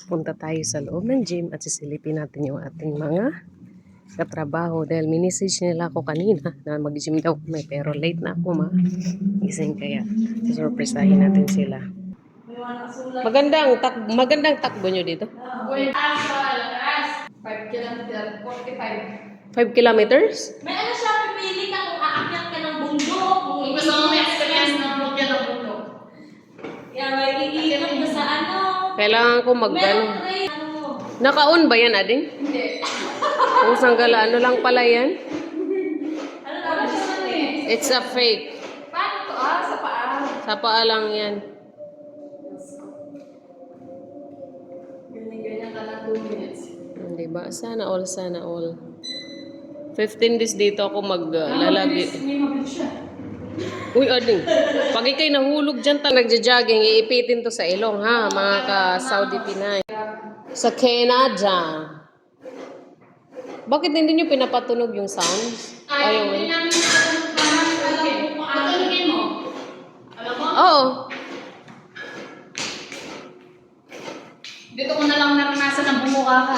Punta tayo sa loob ng gym at sisilipin natin yung ating mga katrabaho dahil minisage nila ako kanina na mag-gym daw kami pero late na ako gising kaya susurpresahin natin sila. Magandang takbo nyo dito. 5 kilometers, 45. 5 kilometers? May ano siya, pipili ka kung aakyat ka ng bundok, kung gusto mo may experience ng bukyan ng bundok. Kaya may iikot ka sa ano. Kailangan ko Meron train, ano mo. Naka-on ba yan, Ading? Hindi. Kung sanggala, ano lang pala yan? Ano lang siya man eh. It's a fake. Paano to? Sa paa. Sa paa lang yan. Ganyan ka na 2 minutes. Diba? Sana all, sana all. 15 days dito ako maglalagi. May mabilis siya. Uy, Ading. Pag ikay nahulog dyan, nagja-jogging, iipitin to sa ilong, ha? Mga ka-Saudi Pinay. Sa Canada. Bakit hindi nyo pinapatunog yung sounds? Ay, hindi namin patulugin mo. Alam mo? Oo. Dito ko na lang naranasan na bumuka ka.